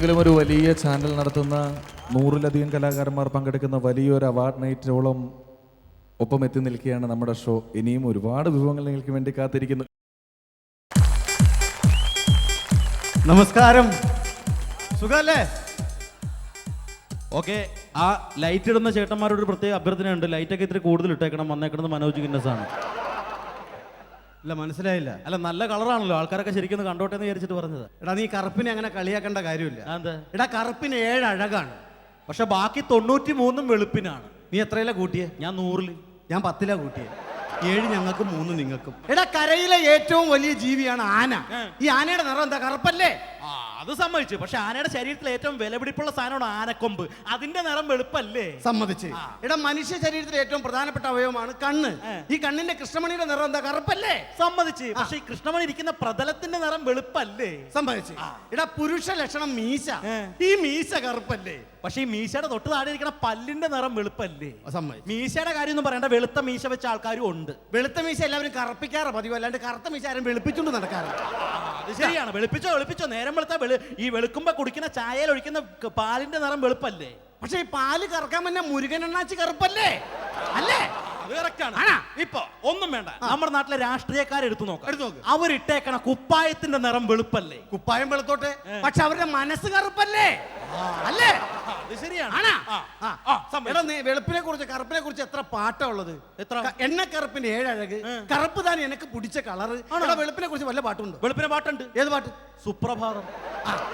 ഏതെങ്കിലും ഒരു വലിയ ചാനൽ നടത്തുന്ന 100-ലധികം കലാകാരന്മാർ പങ്കെടുക്കുന്ന വലിയൊരു അവാർഡ് നൈറ്റോളം ഒപ്പം എത്തി നിൽക്കുകയാണ് നമ്മുടെ ഷോ. ഇനിയും ഒരുപാട് വിഭവങ്ങൾ നിങ്ങൾക്ക് വേണ്ടി കാത്തിരിക്കുന്നു. നമസ്കാരം, സുഖല്ലേ? ഓക്കെ, ആ ലൈറ്റ് ഇടുന്ന ചേട്ടന്മാരോട് ഒരു പ്രത്യേക അഭ്യർത്ഥനയുണ്ട്. ലൈറ്റൊക്കെ ഇത്തിരി കൂടുതൽ ഇട്ടേക്കണം. വന്നേക്കുന്നത് മനോജ് ഗിന്നസ് ആണ്. ഇല്ല, മനസ്സിലായില്ല. അല്ല, നല്ല കളറാണല്ലോ, ആൾക്കാരൊക്കെ ശരിക്കും കണ്ടോട്ടെ എന്ന് വിചാരിച്ചിട്ട് പറഞ്ഞത്. എടാ, നീ കറുപ്പിനെ അങ്ങനെ കളിയാക്കേണ്ട കാര്യമില്ല. എന്താ? എടാ, കറുപ്പിന് 7 അഴകാണ്, പക്ഷെ ബാക്കി 93 വെളുപ്പിനാണ്. നീ എത്രയിലാ കൂട്ടിയേ? ഞാൻ 100-ൽ. ഞാൻ 10-ലാ കൂട്ടിയേ. 7 ഞങ്ങൾക്കും 3 നിങ്ങൾക്കും. എടാ, കരയിലെ ഏറ്റവും വലിയ ജീവിയാണ് ആന. ഈ ആനയുടെ നിറം എന്താ? കറുപ്പല്ലേ? അത് സമ്മതിച്ചു. പക്ഷെ ആനയുടെ ശരീരത്തിൽ ഏറ്റവും വിലപിടിപ്പുള്ള സാധനമാണ് ആനക്കൊമ്പ്. അതിന്റെ നിറം വെളുപ്പല്ലേ? സമ്മതിച്ച്. എടാ, മനുഷ്യ ശരീരത്തിലെ ഏറ്റവും പ്രധാനപ്പെട്ട അവയവമാണ് കണ്ണ്. ഈ കണ്ണിന്റെ കൃഷ്ണമണിയുടെ നിറം എന്താ? കറുപ്പല്ലേ? സമ്മതിച്ച്. പക്ഷെ ഈ കൃഷ്ണമണി ഇരിക്കുന്ന പ്രതലത്തിന്റെ നിറം വെളുപ്പല്ലേ? സമ്മതിച്ച്. എടാ, പുരുഷ ലക്ഷണം മീശ. ഈ മീശ കറുപ്പല്ലേ? പക്ഷെ ഈ മീശയുടെ തൊട്ട് താഴെ ഇരിക്കുന്ന പല്ലിന്റെ നിറം വെളുപ്പല്ലേ? സമ്മതിച്ച്. മീശയുടെ കാര്യം ഒന്നും പറയണ്ട, വെളുത്ത മീശ വെച്ച ആൾക്കാരും ഉണ്ട്. വെളുത്ത മീശ എല്ലാവരും കറുപ്പിക്കാറ് പതിവ്, അല്ലാണ്ട് കറുത്ത മീശ ആരും വെളുപ്പിച്ചുകൊണ്ട് നടക്കാറില്ല. അത് ശരിയാണ്. വെളുപ്പിച്ചോ. നേരം വെളുത്ത ഈ വെളുക്കുമ്പോ കുടിക്കുന്ന ചായയിൽ ഒഴിക്കുന്ന പാലിന്റെ നിറം വെളുപ്പല്ലേ? പക്ഷെ ഈ പാല് കറക്കാൻ തന്നെ മുരുകനെണ്ണാച്ചി കറുപ്പല്ലേ? അല്ലേ? അത് കറക്റ്റാണ്. ഇപ്പൊ ഒന്നും വേണ്ട, നമ്മുടെ നാട്ടിലെ രാഷ്ട്രീയക്കാരെ എടുത്തു നോക്ക്. അവരിട്ടേക്കണ കുപ്പായത്തിന്റെ നിറം വെളുപ്പല്ലേ? കുപ്പായം വെളുത്തോട്ടെ, പക്ഷെ അവരുടെ മനസ്സ് കറുപ്പല്ലേ? അല്ലേ? അത് ശരിയാണ്. വെളുപ്പിനെ കുറിച്ച് കറുപ്പിനെ കുറിച്ച് എത്ര പാട്ടാ ഉള്ളത്? എത്ര? എണ്ണക്കറുപ്പിന്റെ 7 അഴക്, കറുപ്പ് താൻ എനിക്ക് പിടിച്ച കളറ്. വെളുപ്പിനെ കുറിച്ച് വല്ല പാട്ടുണ്ട്? വെളുപ്പിനെ പാട്ടുണ്ട്. ഏത് പാട്ട്? സുപ്രഭാതം.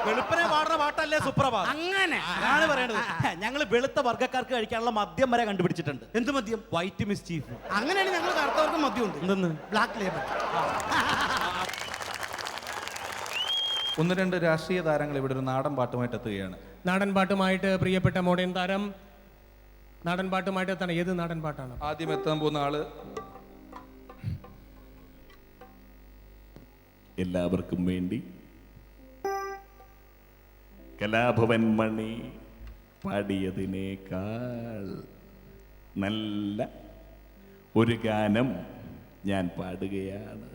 വെളുപ്പിനെ പാടുന്ന പാട്ടല്ലേ സുപ്രഭാതം? അങ്ങനെ ആണ് പറയണത്. ഞങ്ങൾ വെളുത്ത വർഗ്ഗക്കാർക്ക് കഴിക്കാനുള്ള മദ്യം വരെ കണ്ടുപിടിച്ചിട്ടുണ്ട്. എന്ത് മദ്യം? White mischief. അങ്ങനെയാണ് ഞങ്ങൾ കറുത്തവർക്ക് മദ്യമുണ്ട്. എന്തെന്ന്? Black label. 1-2 രാഷ്ട്രീയ താരങ്ങൾ ഇവിടെ ഒരു നാടൻ പാട്ടുമായിട്ട് എത്തുകയാണ്. നാടൻ പാട്ടുമായിട്ട് പ്രിയപ്പെട്ട മോഡേൺ താരം നാടൻ പാട്ടുമായിട്ട് എത്താണ്. ഏത് നാടൻ പാട്ടാണ് ആദ്യം എത്താൻ പോകുന്ന ആള്? എല്ലാവർക്കും വേണ്ടി കലാഭവൻ മണി പാടിയതിനേക്കാൾ നല്ല ഒരു ഗാനം ഞാൻ പാടുകയാണ്.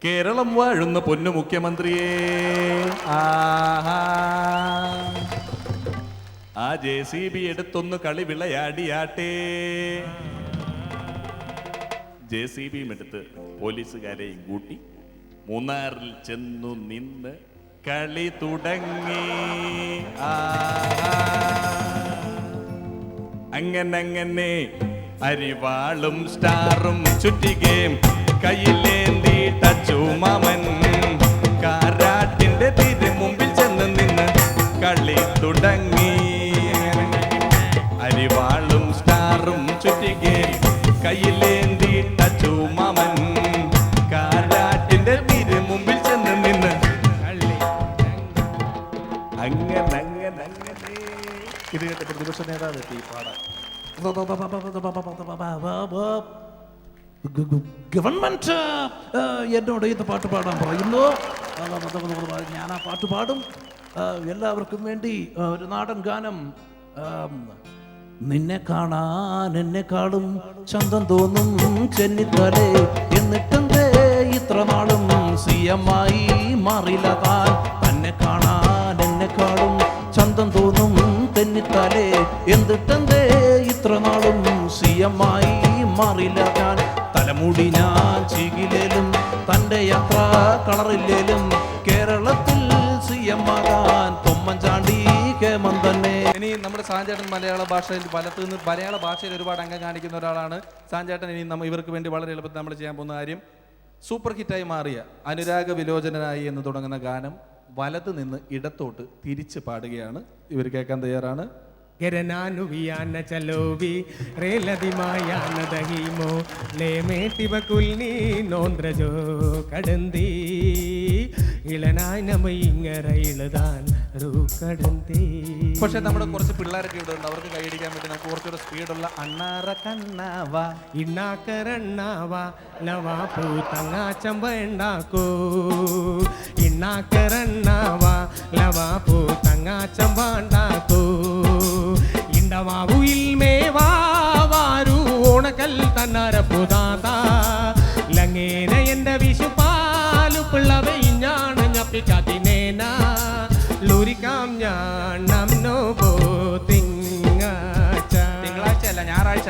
കേരളം വാഴുന്ന പൊന്നു മുഖ്യമന്ത്രിയേ, ആ JCB എടുത്തൊന്ന് കളി വിളയാടിയാട്ടെ. JCB എടുത്ത് പോലീസുകാരെയും കൂട്ടി മൂന്നാറിൽ ചെന്നു നിന്ന് കളി തുടങ്ങി. അങ്ങനെ അരിവാളും സ്റ്റാറും ചുറ്റികയും കയ്യിലേന്തി ടച്ചുമാമൻ കാരാട്ടിന്റെ തിരുമുമ്പിൽ ചെന്ന് നിന്ന് കളി തുടങ്ങി. അരിവാളും സ്റ്റാറും ചുറ്റികയും കയ്യിലേന്തി ടച്ചുമാമൻ കാരാട്ടിന്റെ തിരുമുമ്പിൽ ചെന്ന് നിന്ന് അങ്ങനെ ഇത് കേട്ട പ്രതിപക്ഷ നേതാവ് എത്തി പാടാൻ. ഗവൺമെന്റ് എന്നോട് ഇത് പാട്ട് പാടാൻ പറയുന്നു. ഞാൻ ആ പാട്ട് പാടും. എല്ലാവർക്കും വേണ്ടി ഒരു നാടൻ ഗാനം. നിന്നെ കാണാൻ എന്നെക്കാളും ചന്തം തോന്നും ചെന്നിത്തലേ, എന്നിട്ടെന്തേ ഇത്ര നാളും CM ആയി മാറില്ല താൻ. തന്നെ കാണാൻ എന്നെക്കാളും ചന്തം തോന്നും തെന്നിത്തലേ, എന്നിട്ടെന്തേ ഇത്ര നാളും CM ആയി മാറില്ല താൻ. തലമുടി ഞാൻ ചീകിലേലും തൻ്റെ യാത്ര കളറില്ലേലും കേരളത്തിൽ CM ആകാൻ തൊമ്മൻചാണ്ടി ഹേമന്ത് തന്നെ. ഇനി നമ്മുടെ സാഞ്ചേട്ടൻ മലയാള ഭാഷയിൽ മലയാള ഭാഷയിൽ ഒരുപാട് അംഗം കാണിക്കുന്ന ഒരാളാണ് സാഞ്ചേട്ടൻ. ഇനി ഇവർക്ക് വേണ്ടി വളരെ എളുപ്പത്തിൽ നമ്മൾ ചെയ്യാൻ പോകുന്ന കാര്യം, സൂപ്പർ ഹിറ്റായി മാറിയ അനുരാഗ വിലോചനായി എന്ന് തുടങ്ങുന്ന ഗാനം വലത്ത് നിന്ന് ഇടത്തോട്ട് തിരിച്ച് പാടുകയാണ്. ഇവർ കേൾക്കാൻ തയ്യാറാണ്. ഗരനാനു വിയാന ചലോവി റേലദിമായാന ദഹിമോ ലേമേട്ടി ബകുൽനി നോന്ദ്രജോ കടന്തി ഇളനായ നമ്മയിങ്ങര ഇളതാൻ റൂക്കടന്തി. പക്ഷെ നമ്മുടെ കുറച്ച് പിള്ളേരൊക്കെ ഇവിടെ ഉണ്ട്, അവർക്ക് കൈയടിക്കാൻ വേണ്ടി നമുക്ക് കുറച്ചുകൂടെ സ്പീഡുള്ള അണ്ണാറ കണ്ണാവ ഇണ്ണാക്കരണ്ണാവ ലവാ പൂത്തങ്ങാ ചമ്പണ്ടാക്കോ. ഇണ്ണാക്കരണ്ണാവ ലവാ പൂത്തങ്ങാ ചമ്പണ്ടാക്കോ. ഇണ്ടവാവുയിൽ മേവാവാരു ഓണക്കൽ തന്നര പുതാത ലങ്ങേന എന്റെ വിഷുപാലു പിള്ളവ ഇഞ്ഞാണ് ഞപ്പിക്കാത്തിനേന కళ్యాణం నువ్వు തിങ്കളാഴ്ച അല്ല, ഞായറാഴ്ച.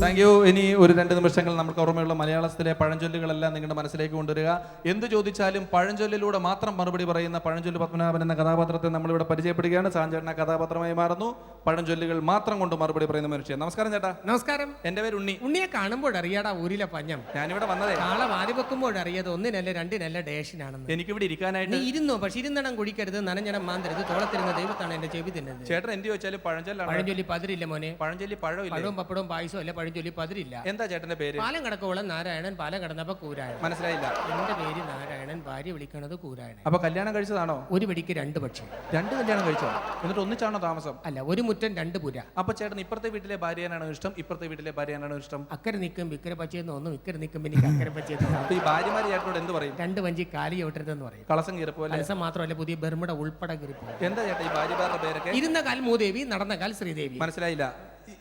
Thank you. ഇനി ഒരു 2 നിമിഷങ്ങൾ നമുക്ക് ഓർമ്മയുള്ള മലയാളത്തിലെ പഴഞ്ചൊല്ലുകളെല്ലാം നിങ്ങളുടെ മനസ്സിലേക്ക് കൊണ്ടുവരിക. എന്ത് ചോദിച്ചാലും പഴഞ്ചൊല്ലിലൂടെ മാത്രം മറുപടി പറയുന്ന പഴഞ്ചൊല്ല് പത്മനാഭൻ എന്ന കഥാപാത്രത്തെ നമ്മളിവിടെ പരിചയപ്പെടുകയാണ്. സാഞ്ചേട്ടൻ കഥാപാത്രമായി മാറുന്നു. പഴഞ്ചൊല്ലുകൾ മാത്രം കൊണ്ട് മറുപടി പറയുന്ന മനുഷ്യൻ. നമസ്കാരം ചേട്ടാ. നമസ്കാരം. എന്റെ പേര് ഉണ്ണി. ഉണ്ണിയെ കാണുമ്പോൾ അറിയാടാ ഊരിലെ പഞ്ഞം. ഞാനിവിടെ വന്നതേ നാളെ വാരി വെക്കുമ്പോൾ അറിയാതെ 1 2 ഡേഷനാണെന്ന്. എനിക്കിവിടെ ഇരിക്കാനായിട്ട്. നീ ഇരുന്നോ, പക്ഷെ ഇരുന്നിടം കുടിക്കരുത്, നനഞ്ഞിടം മാന്തരുത്, തോളത്തിരുന്ന ദൈവത്താണ് എന്റെ ചെവി തിന്നത്. ചേട്ടൻ എന്ത് ചോദിച്ചാലും പഴഞ്ചൊല്ലാണ്. പഴഞ്ചൊല്ലി പതിരില്ല മോനെ. പഴഞ്ചൊല്ലി പഴമില്ല. പഴവും പപ്പടവും പായസവും അല്ല, പഴഞ്ചൊല്ലി പതിരില്ല. എന്താ ചേട്ടന്റെ പേര്? പാലം കടക്കോളം നാരായണൻ, പാലം കടന്നപ്പോ കൂരായണൻ. മനസ്സിലായില്ല. എന്റെ പേര് നാരായണൻ, ഭാര്യ വിളിക്കണത് കൂരായണൻ. അപ്പൊ കല്യാണം കഴിച്ചതാണോ? ഒരു വെടിക്ക് 2 പക്ഷി. 2 കല്യാണം കഴിച്ചോ? എന്നിട്ട് ഒന്നിച്ചാണോ താമസം? അല്ല, ഒരു മുറ്റം 2 പുര. അപ്പൊ ചേട്ടൻ ഇപ്പുറത്തെ വീട്ടിലെ ഭാര്യയാണോ ഇഷ്ടം, ഇപ്പുറത്തെ വീട്ടിലെ ഭാര്യയാണോ ഇഷ്ടം? അക്കരെ നിൽക്കും വിക്കര പച്ചയെന്ന് തോന്നും, ഇക്കരെ നിൽക്കും എനിക്ക് അക്കരെ പച്ചയെന്ന്. അപ്പൊ ഈ ഭാര്യമാര് ചേട്ടനോട് എന്ത് പറയും? 2 വഞ്ചി കാലി ചവിട്ടരുതെന്ന് പറയും. കളസം കീറിപ്പോലെ. കളസം മാത്രമല്ല, പുതിയ ബർമുട ഉൾപ്പെടെ കീറിപ്പോ. എന്താ ചേട്ടാ ഈ ഭാര്യമാരുടെ പേരൊക്കെ? ഇരുന്ന കാൽ മൂദേവി, നടന്ന കാൽ ശ്രീദേവി. മനസ്സിലായില്ല.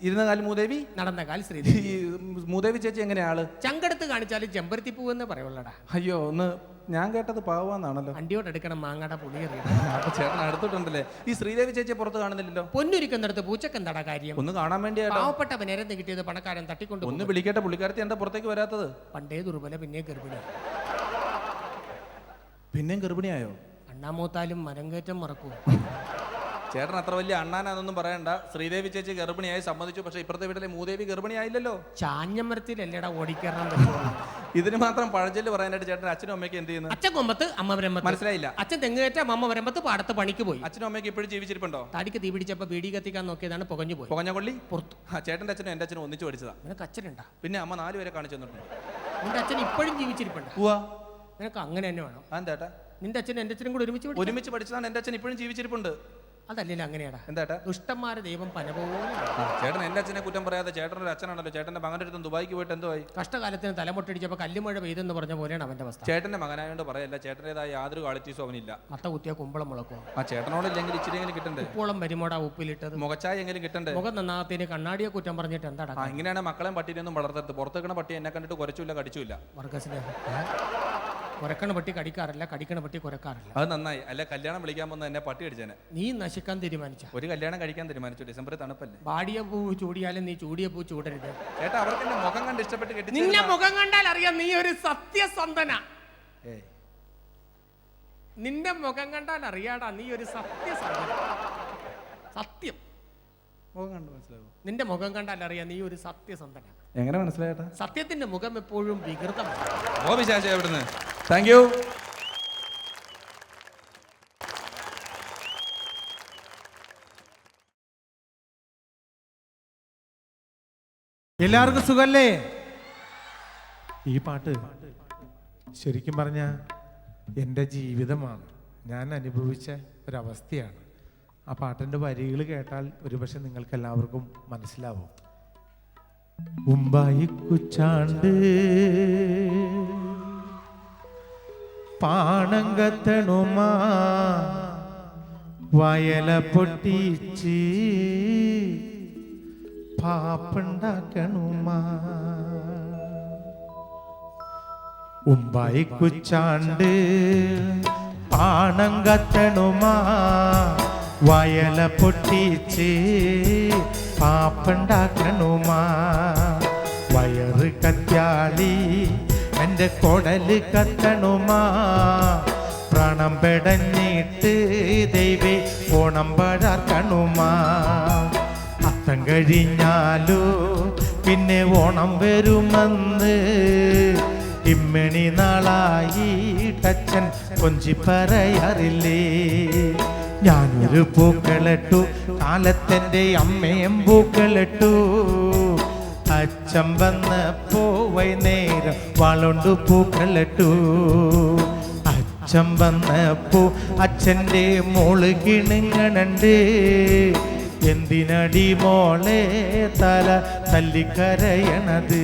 ഇരുന്ന കാലം മൂദേവി, നടന്ന കാൽ ശ്രീദേവി. ഈ മൂദേവി ചേച്ചി എങ്ങനെയാള്? ചങ്കെടുത്ത് കാണിച്ചാലും ചെമ്പരത്തി പൂവെന്ന് പറയുള്ളടാ. അയ്യോ, ഒന്ന് ഞാൻ കേട്ടത് പാവാന്നാണല്ലോ. വണ്ടിയോട് എടുക്കണം മാങ്ങാട പുളിയറിയ. അപ്പൊ ചേട്ടൻ അടുത്തിട്ടുണ്ടല്ലേ? ഈ ശ്രീദേവി ചേച്ചിയെ പുറത്ത് കാണുന്നില്ലല്ലോ. പൊന്നൊരുക്കുന്നിടത്ത് പൂച്ചക്കെന്താടാ കാര്യം? ഒന്ന് കാണാൻ വേണ്ടിയാട്ടോ. പാവപ്പെട്ട നേരം കിട്ടിയത് പണക്കാരൻ തട്ടിക്കൊണ്ട് ഒന്ന് വിളിക്കട്ടെ, പുള്ളിക്കാരത്തി എന്താ പുറത്തേക്ക് വരാത്തത്? പണ്ടേ ദുർബല പിന്നെ ഗർഭിണി. പിന്നെയും ഗർഭിണിയായോ? അണ്ണാമൂത്താലും മരങ്കേറ്റം മറക്കൂ. ചേട്ടൻ അത്ര വലിയ അണ്ണാനാന്നൊന്നും പറയണ്ട. ശ്രീദേവി ചേച്ചി ഗർഭിണിയായി സമ്മതിച്ചു, പക്ഷെ ഇപ്പുറത്തെ വീട്ടിലെ മൂദേവി ഗർഭിണിയായില്ലല്ലോ. ചാഞ്ഞമരത്തിലല്ലേടാ ഓടിക്കയറാൻ പറ്റുമോ? ഇതിന് മാത്രം പഴഞ്ചൊല്ല് പറയാനായിട്ട് ചേട്ടൻ അച്ഛനും അമ്മയ്ക്ക് എന്ത് ചെയ്യുന്നു? അച്ഛൻ കൊമ്പത്ത് അമ്മ വരമ്പത്ത്. മനസ്സിലായില്ല. അച്ഛൻ തെങ്ങുകയറ്റ അമ്മ വരമ്പത്ത് പാടത്ത് പണിക്ക് പോയി. അച്ഛനും അമ്മയ്ക്ക് ഇപ്പോഴും ജീവിച്ചിരിപ്പുണ്ടോ? തടിക്ക് തീ പിടിച്ചപ്പോ ബീഡി കത്തിക്കാൻ നോക്കിയതാണ്, പുകഞ്ഞു പോയി. പുകഞ്ഞ കൊള്ളി പുറത്തു. ചേട്ടൻ്റെ അച്ഛനും എൻ്റെ അച്ഛനും ഒന്നിച്ചു പഠിച്ചതാ. നിനക്ക് അച്ഛനുണ്ടാ? പിന്നെ അമ്മ 4 പേരെ കാണിച്ചു തന്നിട്ടുണ്ട്. നിന്റെ അച്ഛൻ ഇപ്പോഴും ജീവിച്ചിരിപ്പുണ്ട്. ഉവ്വ. നിനക്ക് അങ്ങനെ തന്നെ വേണം. എന്താ? നിന്റെ അച്ഛനും എൻ്റെ അച്ഛനും കൂടി ഒരുമിച്ച് പഠിച്ചതാണ്. എൻ്റെ അച്ഛൻ ഇപ്പോഴും ജീവിച്ചിരിപ്പുണ്ട്. അതല്ലല്ലോ അങ്ങനെയാടാ. എന്താ? ദുഷ്ടന്മാരെ ദൈവം പന പോലെ. ചേട്ടൻ എൻ്റെ അച്ഛനെ കുറ്റം പറയാതെ ചേട്ടനൊരു അച്ഛനാണല്ലോ. ചേട്ടൻ്റെ മകൻ്റെ അടുത്ത് ദുബായിക്ക് പോയിട്ട് എന്തുവായി? കഷ്ടകാലത്തിന് തലമുട്ടടിച്ചപ്പോൾ കല്ലുമഴ പെയ്തെന്ന് പറഞ്ഞ പോലെയാണ് അവന്റെ അവസ്ഥ. ചേട്ടൻ്റെ മകനായോണ്ട് പറയല്ല, ചേട്ടൻ്റെതായ യാതൊരു ക്വാളിറ്റീസും അവനില്ല. മത്ത കുത്തിയ കുമ്പളം മുളക്കോ? ആ ചേട്ടനോടില്ലെങ്കിൽ ഇച്ചിരിയെങ്കിലും കിട്ടണ്ടേ? ഉപ്പോളം വരുമോടാ ഉപ്പിലിട്ടത്. മുഖച്ചായ എങ്കിലും കിട്ടണ്ടേ? മുഖം നന്നാത്തിന് കണ്ണാടിയെ കുറ്റം പറഞ്ഞിട്ട് എന്താടാ? ഇങ്ങനെയാണ് മക്കളെയും പട്ടീനെയൊന്നും വളർത്തരുത്. പുറത്ത് വെക്കണ പട്ടി എന്നെ കണ്ടിട്ട് കുരച്ചില്ല, കടിച്ചില്ല. വർഗസിനെ കുരക്കണ പട്ടി കടിക്കാറില്ല, കടിക്കണ പട്ടി കുരക്കാറില്ല. അത് നന്നായി. അല്ല കല്യാണം വിളിക്കാൻ വന്ന എന്നെ പട്ടി അടിച്ചേനെ. നീ നശിക്കാൻ തീരുമാനിച്ച ഒരു കല്യാണം കഴിക്കാൻ തീരുമാനിച്ചു. ഡിസംബറിൽ തണുപ്പല്ലേ? വാടിയ പൂ ചൂടിയാലും നീ ചൂടിയ പൂ ചൂടരുത്. ചേട്ടാ അവർക്ക് എന്റെ മുഖം കണ്ട് ഇഷ്ടപ്പെട്ട് കെട്ടി. നിന്നെ മുഖം കണ്ടാൽ അറിയാം നീ ഒരു സത്യസന്ധന. നിന്റെ മുഖം കണ്ടാൽ അറിയാടാ നീ ഒരു സത്യസന്ധന. സത്യം മുഖം കണ്ട് മനസ്സിലാവും. നിന്റെ മുഖം കണ്ടാൽ അറിയാം നീ ഒരു സത്യസന്ധന. എങ്ങനെ മനസ്സിലായേട്ടാ? സത്യത്തിന്റെ മുഖം എപ്പോഴും വികൃതമാണ്. ഓ വിശാശ എവിടുന്ന്. Thank you. എല്ലാവർക്കും സുഖല്ലേ? ഈ പാട്ട് ശരിക്കും പറഞ്ഞ എൻ്റെ ജീവിതമാണ്, ഞാൻ അനുഭവിച്ച ഒരവസ്ഥയാണ്. ആ പാട്ടിൻ്റെ വരികൾ കേട്ടാൽ ഒരുപക്ഷെ നിങ്ങൾക്ക് എല്ലാവർക്കും മനസ്സിലാവും. ഉമ്പായി കുച്ചാണ്ട് പാണങ്കത്തണുമാ വയല പൊട്ടിച്ച് പാപ്പുണ്ടാക്കണുമാ. ഉമ്പായി കുച്ചാണ്ട് പാണങ്കത്തണുമാ വയല പൊട്ടിച്ച് പാപ്പുണ്ടാക്കണുമാ. വയറ് കത്യാളി എൻ്റെ കൊടല് കത്തണുമാ. പ്രാണം പെടഞ്ഞിട്ട് ദൈവേ ഓണം പഴാർക്കണുമാ. അത്തം കഴിഞ്ഞാലോ പിന്നെ ഓണം വരുമെന്ന് ഇമ്മണി നാളായിട്ടച്ഛൻ കൊഞ്ചി പറയാറില്ലേ. ഞാനൊരു പൂക്കളിട്ടു, കാലത്തെൻ്റെ അമ്മയും പൂക്കളിട്ടു. അച്ഛൻ വന്നപ്പോ വൈകുന്നേരം വാളുണ്ട് പൂക്കളിട്ടു. അച്ഛൻ വന്നപ്പോ അച്ഛൻ്റെ മോള് കിണുങ്ങണുണ്ട്. എന്തിനടി മോളെ തല തല്ലിക്കരയണത്?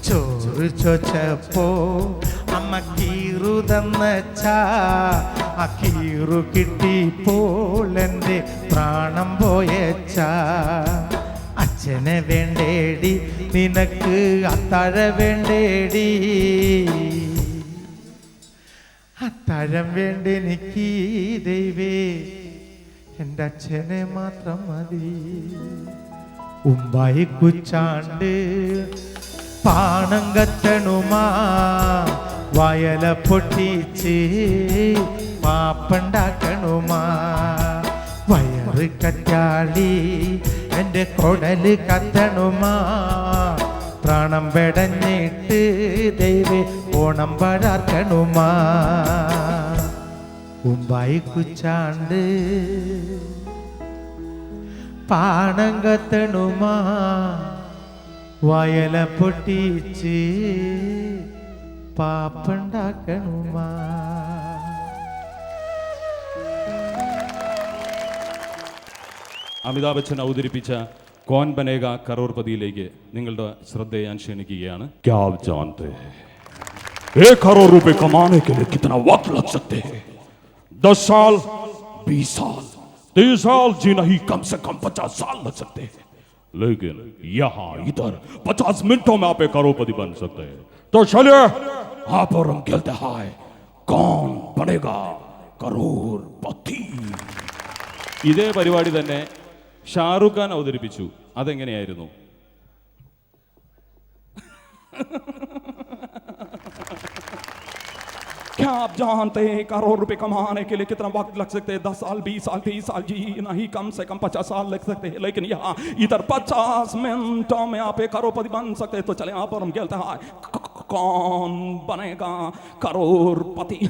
ചോറ് ചോച്ചപ്പോ അമ്മ കീറു തന്നച്ചാ. ആ കീറു കിട്ടിപ്പോൾ എൻ്റെ പ്രാണം പോയച്ചാ. അച്ഛനെ വേണ്ടേടി നിനക്ക് അത്താഴ വേണ്ടേടി. ആരം വേണ്ട എനിക്ക് ദൈവേ, എൻ്റെ അച്ഛനെ മാത്രം മതി. ഉമ്പായി കുച്ചാണ്ട് പാണം കത്തണുമാ, വയല പൊട്ടിച്ച് പാപ്പുണ്ടാക്കണുമാ. വയറ് കറ്റാളി എൻ്റെ കൊടല് കത്തണുമാ, പ്രാണം പെടഞ്ഞിട്ട് ദൈവേ ഓണം പഴാർക്കണുമാ. ഉമ്പായി കുച്ചാണ്ട് പാണം കത്തണുമാ, വയല പൊട്ടിച്ച് പാപ്പുണ്ടാക്കണുമാ. അമിതാഭ് ബച്ചൻ അവതരിപ്പിച്ച കോൻ ബനേഗ കറോർപതിയിലേക്ക് നിങ്ങളുടെ ശ്രദ്ധ ഞാൻ ക്ഷണിക്കുകയാണ്. क्या आप जानते हैं 1 करोड़ रुपए कमाने के लिए कितना वक्त लग सकते हैं? 10 साल, 20 साल, 30 साल जी नहीं, कम से कम 50 साल लग सकते हैं. लेकिन यहाँ इधर 50 मिनटों में आप 1 करोड़पति बन सकते हैं. तो चलिए आप और हम खेलते हैं कौन बनेगा करोड़पति. ഇതേ പരിപാടി തന്നെ ഷാറുഖ് ഖാൻ അവതരിപ്പിച്ചു. അതെങ്ങനെയായിരുന്നു? क्या आप जानते हैं करोड़ रुपए कमाने के लिए कितना वक्त लग सकते हैं? 10 साल, 20 साल, 30 साल, जी नहीं, कम से कम 50 साल लग सकते हैं. लेकिन यहाँ इधर 50 मिनटों में आप 1 करोड़पति बन सकते हैं. तो चले यहाँ पर हम खेलते हैं कौन बनेगा करोड़पति.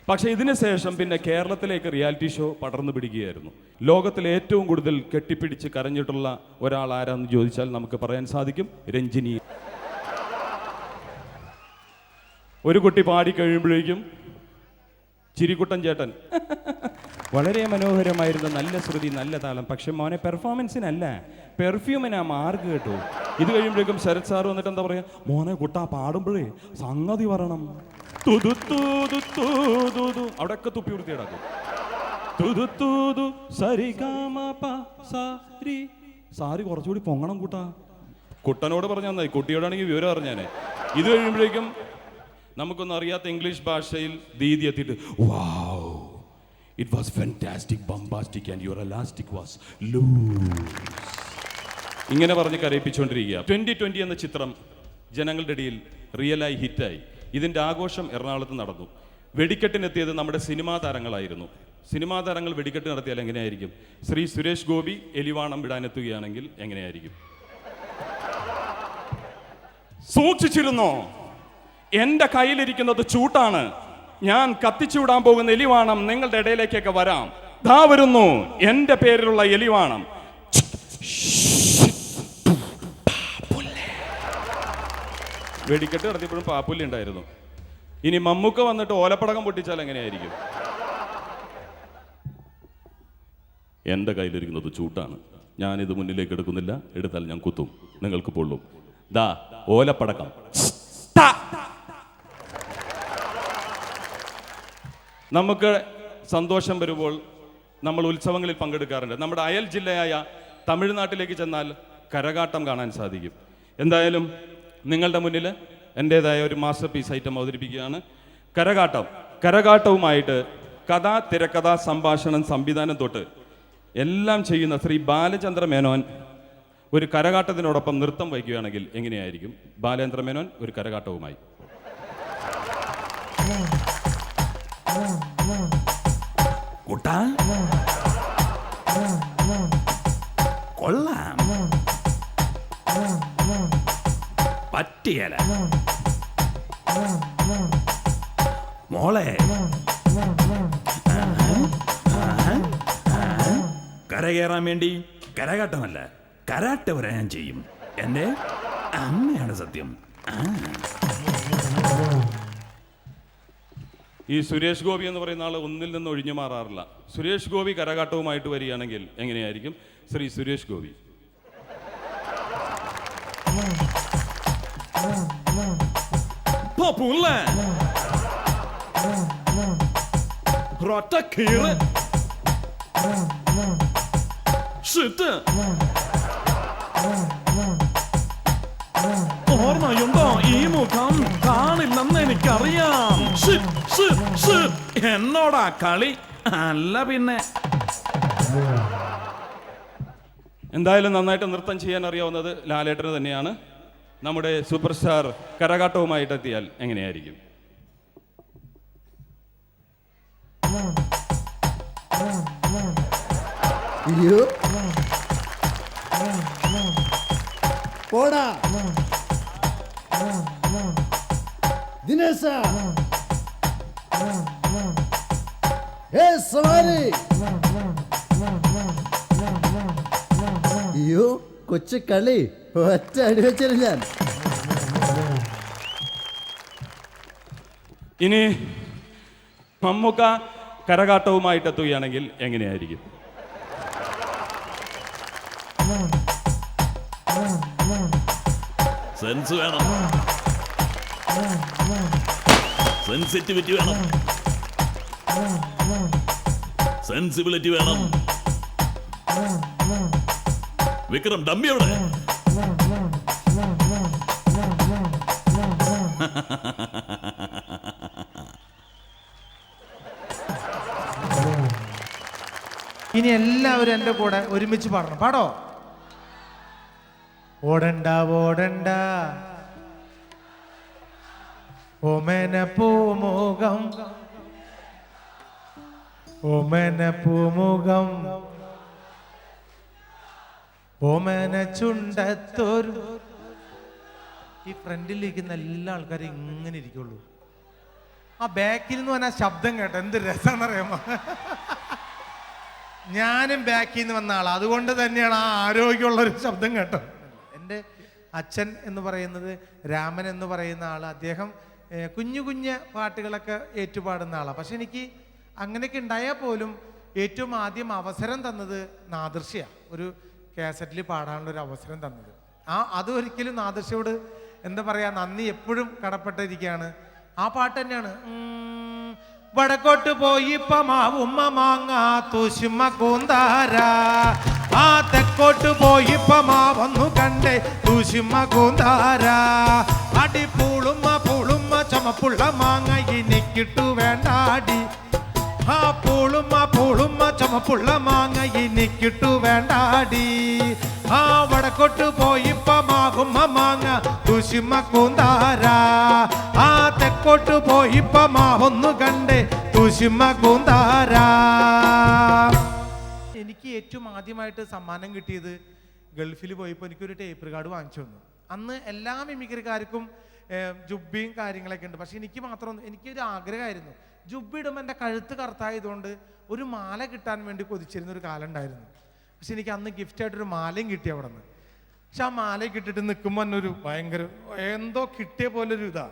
പക്ഷേ ഇതിന് ശേഷം പിന്നെ കേരളത്തിലേക്ക് റിയാലിറ്റി ഷോ പടർന്നു പിടിക്കുകയായിരുന്നു. ലോകത്തിലെ ഏറ്റവും കൂടുതൽ കെട്ടിപ്പിടിച്ച് കരഞ്ഞിട്ടുള്ള ഒരാൾ ആരാന്ന് ചോദിച്ചാൽ നമുക്ക് പറയാൻ സാധിക്കും, രഞ്ജിനി. ഒരു കുട്ടി പാടി കഴിയുമ്പോഴേക്കും ചിരിക്കുട്ടൻ ചേട്ടൻ വളരെ മനോഹരമായിരുന്നു, നല്ല ശ്രുതി, നല്ല താളം, പക്ഷെ മോനെ പെർഫോമൻസിനല്ല, പെർഫ്യൂമിനാ മാർക്ക് കേട്ടു. ഇത് കഴിയുമ്പോഴേക്കും ശരത് സാർ വന്നിട്ട് എന്താ പറയാ, മോനെ കുട്ടാ പാടുമ്പോഴേ സംഗതി പറയണം, അവിടെയൊക്കെ തുപ്പി വൃത്തി കിടക്കും. സാരി കുറച്ചുകൂടി പൊങ്ങണം കൂട്ടാ. കുട്ടനോട് പറഞ്ഞാൽ മതി, കുട്ടിയോടാണെങ്കിൽ വിവരം അറിഞ്ഞാനെ. ഇത് കഴിയുമ്പോഴേക്കും നമുക്കൊന്നും അറിയാത്ത ഇംഗ്ലീഷ് ഭാഷയിൽ ദീദി എത്തിയിട്ട് wow, it was fantastic, bombastic and your elastic was loose. ഇങ്ങനെ പറഞ്ഞ് കരയിപ്പിച്ചുകൊണ്ടിരിക്കുക. 2020 എന്ന ചിത്രം ജനങ്ങളുടെ ഇടയിൽ റിയലായി ഹിറ്റായി. ഇതിൻ്റെ ആഘോഷം എറണാകുളത്ത് നടന്നു. വെടിക്കെട്ടിനെത്തിയത് നമ്മുടെ സിനിമാ താരങ്ങളായിരുന്നു. സിനിമാ താരങ്ങൾ വെടിക്കെട്ട് നടത്തിയാൽ എങ്ങനെയായിരിക്കും? ശ്രീ സുരേഷ് ഗോപി എലിവാണം വിടാനെത്തുകയാണെങ്കിൽ എങ്ങനെയായിരിക്കും? സൂക്ഷിച്ചിരുന്നോ, എൻ്റെ കയ്യിലിരിക്കുന്നത് ചൂട്ടാണ്, ഞാൻ കത്തിച്ചുവിടാൻ പോകുന്ന എലിവാണം നിങ്ങളുടെ ഇടയിലേക്കൊക്കെ വരാം. ദാ വരുന്നു എൻ്റെ പേരിലുള്ള എലിവാണം. വെടിക്കെട്ട് നടത്തിയപ്പോഴും പാപ്പുല്ലി ഉണ്ടായിരുന്നു. ഇനി മമ്മൂക്ക വന്നിട്ട് ഓലപ്പടക്കം പൊട്ടിച്ചാൽ എങ്ങനെയായിരിക്കും? എൻ്റെ കയ്യിലിരിക്കുന്നത് ചൂട്ടാണ്, ഞാനിത് മുന്നിലേക്ക് എടുക്കുന്നില്ല, എടുത്താൽ ഞാൻ കുത്തും, നിങ്ങൾക്ക് പൊള്ളും. ദാ ഓലപ്പടക്കം. നമുക്ക് സന്തോഷം വരുമ്പോൾ നമ്മൾ ഉത്സവങ്ങളിൽ പങ്കെടുക്കാറുണ്ട്. നമ്മുടെ അയൽ ജില്ലയായ തമിഴ്നാട്ടിലേക്ക് ചെന്നാൽ കരകാട്ടം കാണാൻ സാധിക്കും. എന്തായാലും നിങ്ങളുടെ മുന്നിൽ എൻ്റേതായ ഒരു മാസ്റ്റർ പീസ് ഐറ്റം അവതരിപ്പിക്കുകയാണ്. കരകാട്ടം. കരകാട്ടവുമായിട്ട് കഥ, തിരക്കഥ, സംഭാഷണം, സംവിധാനം തൊട്ട് എല്ലാം ചെയ്യുന്ന ശ്രീ ബാലചന്ദ്ര മേനോൻ ഒരു കരകാട്ടത്തിനോടൊപ്പം നൃത്തം വയ്ക്കുകയാണെങ്കിൽ എങ്ങനെയായിരിക്കും? ബാലേന്ദ്ര മേനോൻ ഒരു കരകാട്ടവുമായി. കുട്ടാ കൊള്ളാം, പറ്റിയല മോളെ, കരകയറാൻ വേണ്ടി കരകാട്ടമല്ല കരാട്ട വരെ ഞാൻ ചെയ്യും. എൻ്റെ അമ്മയാണ് സത്യം. ഈ സുരേഷ് ഗോപി എന്ന് പറയുന്ന ആൾ ഒന്നിൽ നിന്ന് ഒഴിഞ്ഞു മാറാറില്ല. സുരേഷ് ഗോപി കരകാട്ടവുമായിട്ട് വരികയാണെങ്കിൽ എങ്ങനെയായിരിക്കും? ശ്രീ സുരേഷ് ഗോപി. ഓർമ്മയുണ്ടോ ഈ മുഖം? കാണില്ലെന്ന് എനിക്കറിയാം. എന്നോടാ കളി അല്ല പിന്നെ. എന്തായാലും നന്നായിട്ട് നൃത്തം ചെയ്യാൻ അറിയാവുന്നത് ലാലേട്ടന് തന്നെയാണ്. നമ്മുടെ സൂപ്പർ സ്റ്റാർ കരകാട്ടവുമായിട്ട് എത്തിയാൽ എങ്ങനെയായിരിക്കും? പോടാ ദിനേശ, സവാരി. അയ്യോ കൊച്ചു കളി, ഒറ്റ അടി വെച്ചില്ല ഞാൻ. ഇനി മമ്മൂക്ക കരകാട്ടവുമായിട്ട് എത്തുകയാണെങ്കിൽ എങ്ങനെയായിരിക്കും? സെൻസ് വേണം, സെൻസിറ്റിവിറ്റി വേണം, സെൻസിബിലിറ്റി വേണം. വിക്രം ഡമ്മിയോടെ ഇനി എല്ലാവരും എൻ്റെ കൂടെ ഒരുമിച്ച് പാടണം. പാടോ. ഓടണ്ട ഓടണ്ട ഓമന പൂമുഖം, ഓമന പൂമുഖം, ഓമന ചുണ്ടത്തൊരു. ഈ ഫ്രണ്ടിലിരിക്കുന്ന എല്ലാ ആൾക്കാരും ഇങ്ങനെ ഇരിക്കുള്ളൂ. ആ ബാക്കിൽ നിന്ന് വന്ന ശബ്ദം കേട്ടോ എന്ത് രസമെന്നറിയാമോ? ഞാനും ബാക്കിൽ നിന്ന് വന്ന ആളാണ്, അതുകൊണ്ട് തന്നെയാണ് ആ ആരോഗ്യമുള്ളൊരു ശബ്ദം കേട്ടോ. എൻ്റെ അച്ഛൻ എന്ന് പറയുന്നത് രാമൻ എന്ന് പറയുന്ന ആൾ, അദ്ദേഹം കുഞ്ഞു കുഞ്ഞു പാട്ടുകളൊക്കെ ഏറ്റുപാടുന്ന ആളാണ്. പക്ഷെ എനിക്ക് അങ്ങനെയൊക്കെ ഉണ്ടായാൽ പോലും ഏറ്റവും ആദ്യം അവസരം തന്നത് നാദൃശ്യാണ്. ഒരു കാസറ്റിൽ പാടാനുള്ളൊരു അവസരം തന്നത്. അത് ഒരിക്കലും നാദൃശ്യോട് എന്താ പറയുക, നന്ദി എപ്പോഴും കടപ്പെട്ടിരിക്കുകയാണ്. ആ പാട്ട് തന്നെയാണ്. വടക്കോട്ട് പോയി മാവുമ്മ മാങ്ങ തൂശുമ്മ കൂന്താര, ആ തെക്കോട്ട് പോയി മാവൊന്നു കണ്ടേ തൂശുമ്മ കൂന്താര, അടി പൂളുമ്മ പൂളുമ്മ ചുമപ്പുള്ള മാങ്ങ എനിക്കിട്ടു വേണ്ടാടി, ആ പൂളുമ്മ പൂളുമ്മ ചുമപ്പുള്ള മാങ്ങ എനിക്കിട്ടു വേണ്ടാടി, ആ വടക്കോട്ട് പോയി മാവുമ്മ മാങ്ങ തൂശുമ്മ കൂന്താര, ആ തെക്കോട്ട് പോയി മാവൊന്നു കണ്ടേ തൂശുമ്മ കൂന്താര. എനിക്ക് ഏറ്റവും ആദ്യമായിട്ട് സമ്മാനം കിട്ടിയത് ഗൾഫിൽ പോയപ്പോൾ എനിക്കൊരു ടേപ്പ് റെക്കോർഡ് വാങ്ങിച്ചു തന്നു. അന്ന് എല്ലാ മിമിക്രിക്കാർക്കും ജുബ്ബിയും കാര്യങ്ങളൊക്കെ ഉണ്ട്. പക്ഷെ എനിക്ക് മാത്രം എനിക്കൊരു ആഗ്രഹമായിരുന്നു. ജുബ്ബി ഇടുമ്പോൾ എൻ്റെ കഴുത്ത് കറുത്തായതുകൊണ്ട് ഒരു മാല കിട്ടാൻ വേണ്ടി കൊതിച്ചിരുന്ന ഒരു കാലം ഉണ്ടായിരുന്നു. പക്ഷെ എനിക്ക് അന്ന് ഗിഫ്റ്റായിട്ടൊരു മാലയും കിട്ടി അവിടെ നിന്ന്. പക്ഷെ ആ മാലയൊക്കെ ഇട്ടിട്ട് നിൽക്കുമ്പോൾ തന്നെ ഒരു ഭയങ്കര എന്തോ കിട്ടിയ പോലൊരു ഇതാ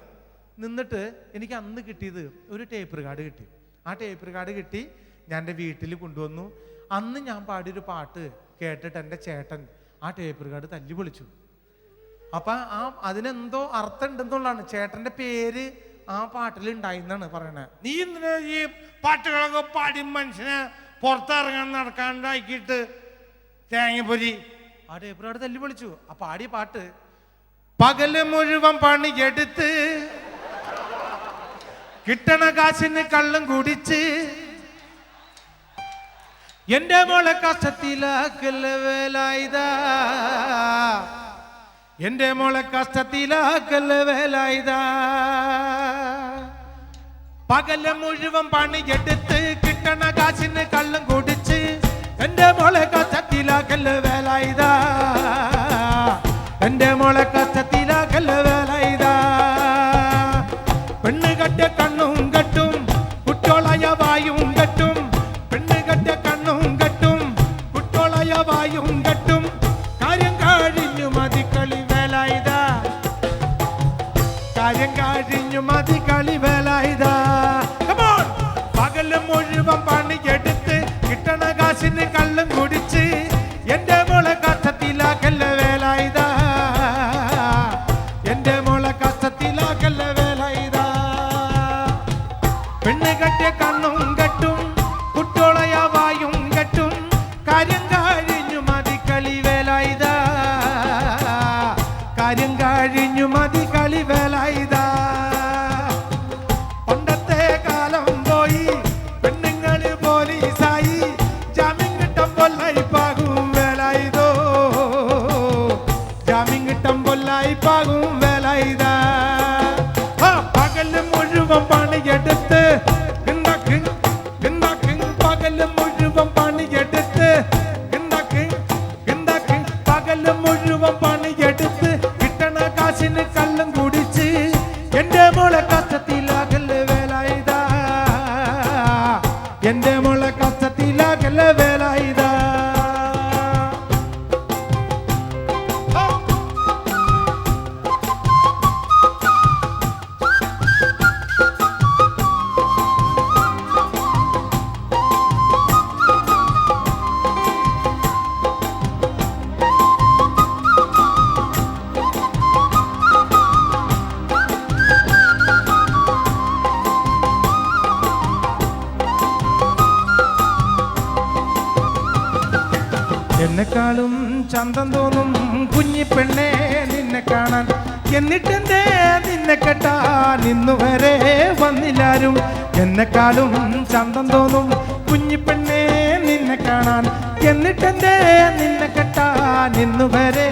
നിന്നിട്ട് എനിക്ക് അന്ന് കിട്ടിയത് ഒരു ടേപ്പ് റെക്കോർഡ് കിട്ടി. ആ ടേപ്പ് റെക്കോർഡ് കിട്ടി ഞാൻ എൻ്റെ വീട്ടിൽ കൊണ്ടുവന്നു. അന്ന് ഞാൻ പാടിയൊരു പാട്ട് കേട്ടിട്ട് എൻ്റെ ചേട്ടൻ ആ ടേപ്പ് റെക്കോർഡ് തല്ലി പൊളിച്ചു. അപ്പം അതിനെന്തോ അർത്ഥം ഉണ്ടെന്നുള്ളതാണ്. ചേട്ടൻ്റെ പേര് ആ പാട്ടിൽ ഉണ്ടായിന്നാണ് പറയണേ. നീ എന്തിനാ ഈ പാട്ടുകളൊക്കെ പാടി മനുഷ്യനെ പുറത്തിറങ്ങാൻ നടക്കാണ്ടാക്കിയിട്ട് തേങ്ങപ്പൊരി. ആ ടേപ്പ് റെക്കോർഡ് തല്ലി പൊളിച്ചു. ആ പാടിയ പാട്ട് പകല് മുഴുവൻ പണിയെടുത്ത് കിട്ടണ കാശിന് കള്ളും കുടിച്ച് എന്റെ മോളെ കഷ്ടത്തിലാക്കല്ല വേലായുധ, എന്റെ മോളെ കഷ്ടത്തിലാക്കല്ല വേലായുധ, പകല് മുഴുവൻ പണിയെടുത്ത് കിട്ടണ കാശിന് കള്ളും കുടിച്ച് എന്റെ മോളെ കഷ്ടത്തിലാക്കല്ല വേലായുധ, എന്റെ മോളെ കഷ്ടത്തിലാക്കല്ല വേലായുധ. പെണ്ണ് കെട്ടിയ കണ്ണും കെട്ടും കുട്ടോളയ വായും കെട്ടും, പെണ്ണ് കെട്ടിയ കണ്ണും കെട്ടും കുട്ടോളയ വായും കെട്ടും, കാര്യം കഴിഞ്ഞു മതി കളി വേലായുധ, കാര്യം കഴിഞ്ഞു മതി കളി വേലായുധ. പകല് മുഴുവൻ പണിയെടുത്ത് കിട്ടണ കാശിന് കള്ളും കുടിച്ച് എന്റെ മോളെ കഷ്ടത്തിലാക്കല്ല വേലായുധ, എന്റെ മോളെ കഷ്ടത്തിലാക്കല്ല വേലായുധ. പെണ്ണ് കെട്ടിയ കണ്ണും കെട്ടും കുട്ടോളയ വായും കെട്ടും, കാര്യം കഴിഞ്ഞു മതി കളി വേലായുധ, കാര്യം കഴിഞ്ഞു മതി കളി വേലായുധ. പണ്ടത്തെ കാലം പോയി പണിയെടുത്ത് പകല് മുഴുവൻ പണിയെടുത്ത് പകല് മുഴുവൻ പണിയെടുത്ത് കിട്ടണ കാശിന് കള്ളും കുടിച്ച് എന്റെ മോളെ കഷ്ടത്തിലാകല്ലേ വേലായുധാ, എന്റെ മോളെ കഷ്ടത്തിലാകല്ലേ വേലായുധാ. എന്നെക്കാളും ചന്തം തോന്നും കുഞ്ഞിപ്പെണ്ണെ നിന്നെ കാണാൻ, എന്നിട്ടെന്തേ നിന്നെ കെട്ടാൻ ഇന്നുവരെ വന്നില്ലാരും. എന്നെക്കാളും ചന്തം തോന്നും കുഞ്ഞിപ്പെണ്ണെ നിന്നെ കാണാൻ, എന്നിട്ടെന്തേ നിന്നെ കെട്ടാൻ ഇന്നുവരെ